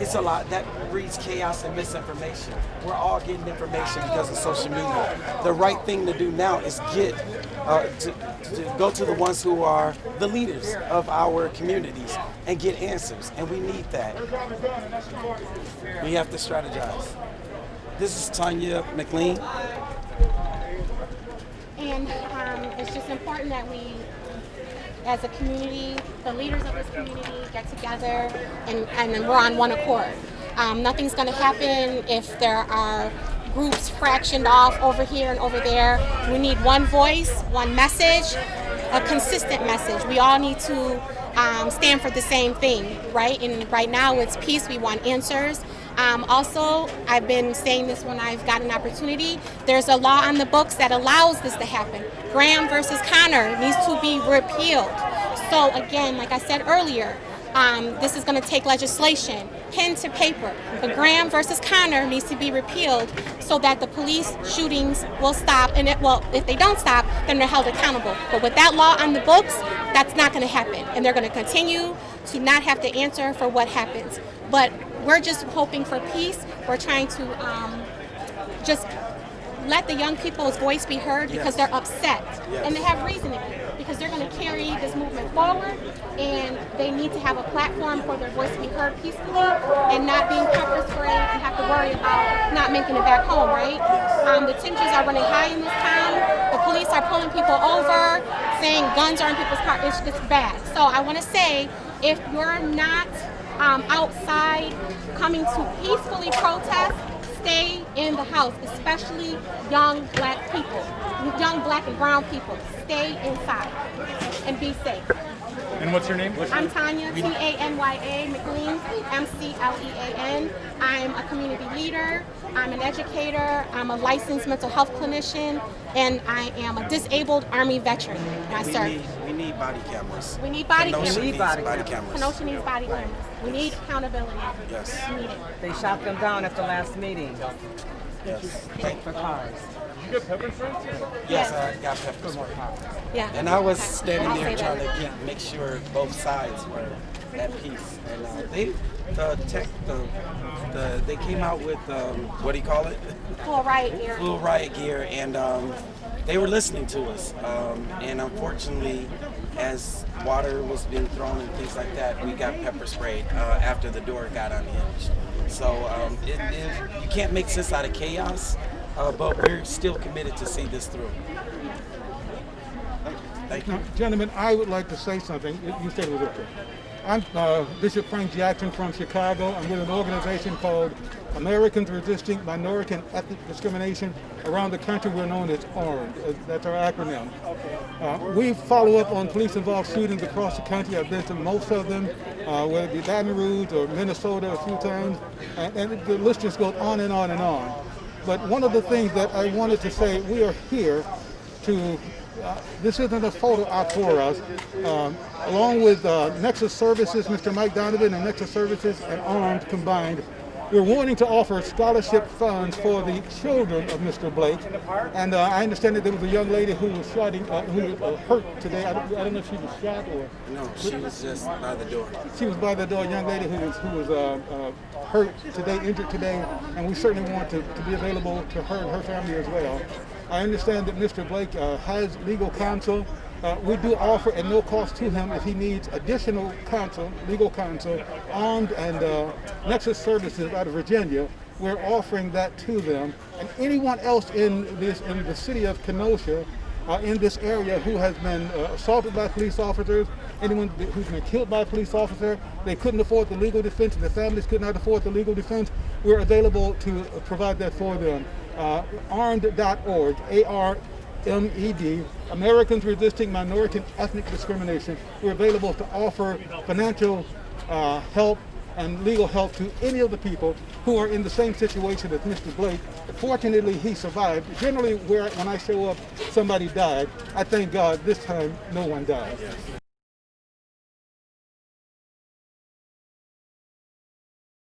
it's a lot that breeds chaos and misinformation. We're all getting information because of social media. The right thing to do now is get to go to the ones who are the leaders of our communities and get answers, and we need that. We have to strategize. This is Tonya McClean. And it's just important that we, as a community, the leaders of this community get together and we're on one accord. Nothing's going to happen if there are groups fractioned off over here and over there. We need one voice, one message, a consistent message. We all need to stand for the same thing, right? And right now it's peace. We want answers. Also, I've been saying this when I've got an opportunity, there's a law on the books that allows this to happen. Graham versus Connor needs to be repealed. So again, like I said earlier, this is going to take legislation, pen to paper. But Graham versus Connor needs to be repealed so that the police shootings will stop. And if they don't stop, then they're held accountable. But with that law on the books, that's not going to happen. And they're going to continue to not have to answer for what happens. But we're just hoping for peace. We're trying to just let the young people's voice be heard because they're upset. And they have reason to be, because they're going to carry this movement forward, and they need to have a platform for their voice to be heard peacefully and not being pepper sprayed and have to worry about not making it back home, right? The temperatures are running high in this town. The police are pulling people over, saying guns are in people's cars. It's just bad. So I want to say, if you're not outside coming to peacefully protest, stay in the house, especially young black people, young black and brown people. Stay inside and be safe. And what's your name? I'm Tonya, T-A-N-Y-A, McClean, M-C-L-E-A-N. I'm a community leader, I'm an educator, I'm a licensed mental health clinician, and I am a disabled Army veteran. And I serve. We need body cameras. We need body cameras. Kenosha needs body cameras. Kenosha needs body cameras. We need accountability. Yes. We need it. They shot them down at the last meeting Yes. for cars. You got pepper spray? Yes, I got pepper spray. Yeah. And I was standing I'll there say trying that. to make sure both sides were at peace. And they came out with what do you call it? Full riot gear. Full riot gear, and they were listening to us. And unfortunately, as water was being thrown and things like that, we got pepper sprayed after the door got unhinged. So you can't make sense out of chaos, but we're still committed to see this through. Thank you. Now, gentlemen, I would like to say something. You said it was okay. I'm Bishop Frank Jackson from Chicago. I'm with an organization called Americans Resisting Minority Ethnic Discrimination. Around the country, we're known as ARMED. That's our acronym. We follow up on police-involved shootings across the country. I've been to most of them, whether it be Baton Rouge or Minnesota a few times, and the list just goes on and on and on. But one of the things that I wanted to say, we are here to this isn't a photo op for us. Along with Nexus Services, Mr. Mike Donovan and Nexus Services and ARMED combined, we're wanting to offer scholarship funds for the children of Mr. Blake. And I understand that there was a young lady who was who was hurt today. I don't know if she was shot or... No, she was just by the door. She was by the door, a young lady who was hurt today, injured today, and we certainly want to be available to her and her family as well. I understand that Mr. Blake has legal counsel. We do offer at no cost to him if he needs additional counsel, legal counsel. ARMED and Nexus Services out of Virginia, we're offering that to them. And anyone else in the city of Kenosha, in this area who has been assaulted by police officers, anyone who's been killed by a police officer, they couldn't afford the legal defense, their families could not afford the legal defense, we're available to provide that for them. ARMED.org, ARMED, Americans Resisting Minority Ethnic Discrimination. We're available to offer financial help and legal help to any of the people who are in the same situation as Mr. Blake. Fortunately, he survived. Generally, when I show up, somebody died. I thank God this time no one died.